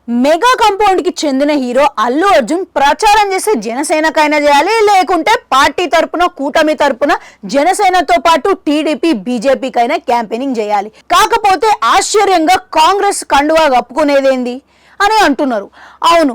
Mega compound కి చెందిన hero Allu Arjun ప్రచారం చేసే జనసేనకైనా చేయాలి, లేకుంటే పార్టీ తరపున కూటమి తరపున జనసేనతో పాటు టీడీపీ బీజేపీకైనా క్యాంపెయినింగ్ చేయాలి. కాకపోతే ఆశ్చర్యంగా కాంగ్రెస్ కండువా కప్పుకునేదేంది అని అంటున్నారు. అవును,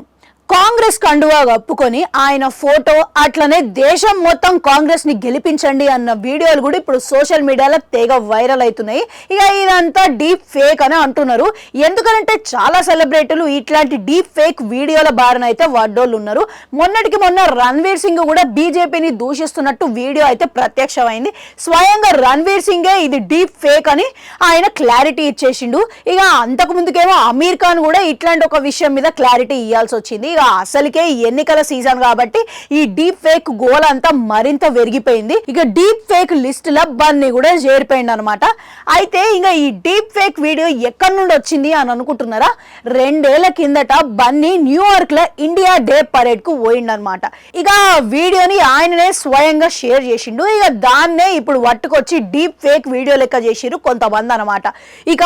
కాంగ్రెస్ కండువా కప్పుకొని ఆయన ఫోటో అట్లనే దేశం మొత్తం కాంగ్రెస్ ని గెలిపించండి అన్న వీడియోలు కూడా ఇప్పుడు సోషల్ మీడియాలో తెగ వైరల్ అవుతున్నాయి. ఇక ఇదంతా డీప్ ఫేక్ అని అంటున్నారు. ఎందుకంటే చాలా సెలబ్రిటీలు ఇట్లాంటి డీప్ ఫేక్ వీడియోల బారిన అయితే వడ్డోళ్ళు ఉన్నారు. మొన్నటికి మొన్న రణ్వీర్ సింగ్ కూడా బీజేపీని దూషిస్తున్నట్టు వీడియో అయితే ప్రత్యక్షమైంది. స్వయంగా రణ్వీర్ సింగే ఇది డీప్ ఫేక్ అని ఆయన క్లారిటీ ఇచ్చేసిండు. ఇక అంతకు ముందుకేమో అమీర్ ఖాన్ కూడా ఇట్లాంటి ఒక విషయం మీద క్లారిటీ ఇవ్వాల్సి వచ్చింది. అసలుకే ఎన్నికల సీజన్ కాబట్టి ఈ డీప్ ఫేక్ గోల్ అంతా మరింత వెరిగిపోయింది. ఇక డీప్ ఫేక్ లిస్ట్ లో బన్నీ కూడా చేరిపోయింది అనమాట. అయితే ఇంకా ఈ డీప్ ఫేక్ వీడియో ఎక్కడి నుండి వచ్చింది అని అనుకుంటున్నారా? 2 ఏళ్ల కిందట బన్నీ న్యూయార్క్ లో ఇండియా డే పరేడ్ కు పోయిండనమాట. ఇక వీడియోని ఆయననే స్వయంగా షేర్ చేసిండు. ఇక దాన్నే ఇప్పుడు పట్టుకొచ్చి డీప్ ఫేక్ వీడియో లెక్క చేసిరు కొంతమంది అనమాట. ఇక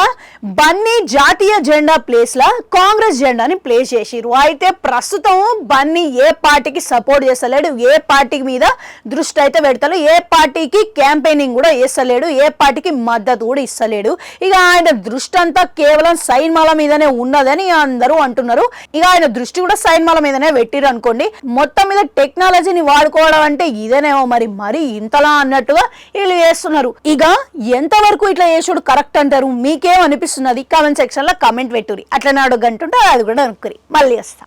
బన్నీ జాతీయ జెండా ప్లేస్ లా కాంగ్రెస్ జెండాని ప్లేస్ చేసిరు. అయితే ప్రస్తుతం బన్నీ ఏ పార్టీకి సపోర్ట్ చేస్తలేడు, ఏ పార్టీ మీద దృష్టి అయితే పెడతాడు, ఏ పార్టీకి క్యాంపెయినింగ్ కూడా చేస్తలేడు, ఏ పార్టీకి మద్దతు కూడా ఇస్తలేడు. ఇక ఆయన దృష్టి అంతా కేవలం సైన్మాల మీదనే ఉన్నదని అందరూ అంటున్నారు. ఇక ఆయన దృష్టి కూడా సైన్మాల మీదనే పెట్టిరు అనుకోండి. మొత్తం మీద టెక్నాలజీని వాడుకోవడం అంటే ఇదేనేమో మరి ఇంతలా అన్నట్టుగా వీళ్ళు చేస్తున్నారు. ఇక ఎంతవరకు ఇట్లా చేసుడు కరెక్ట్ అంటారు? మీకేమనిపిస్తున్నది? కామెంట్ సెక్షన్ లో కామెంట్ పెట్టురి. అట్లనే అడుగంటుంటే అది కూడా అనుకురి. మళ్ళీ వస్తా.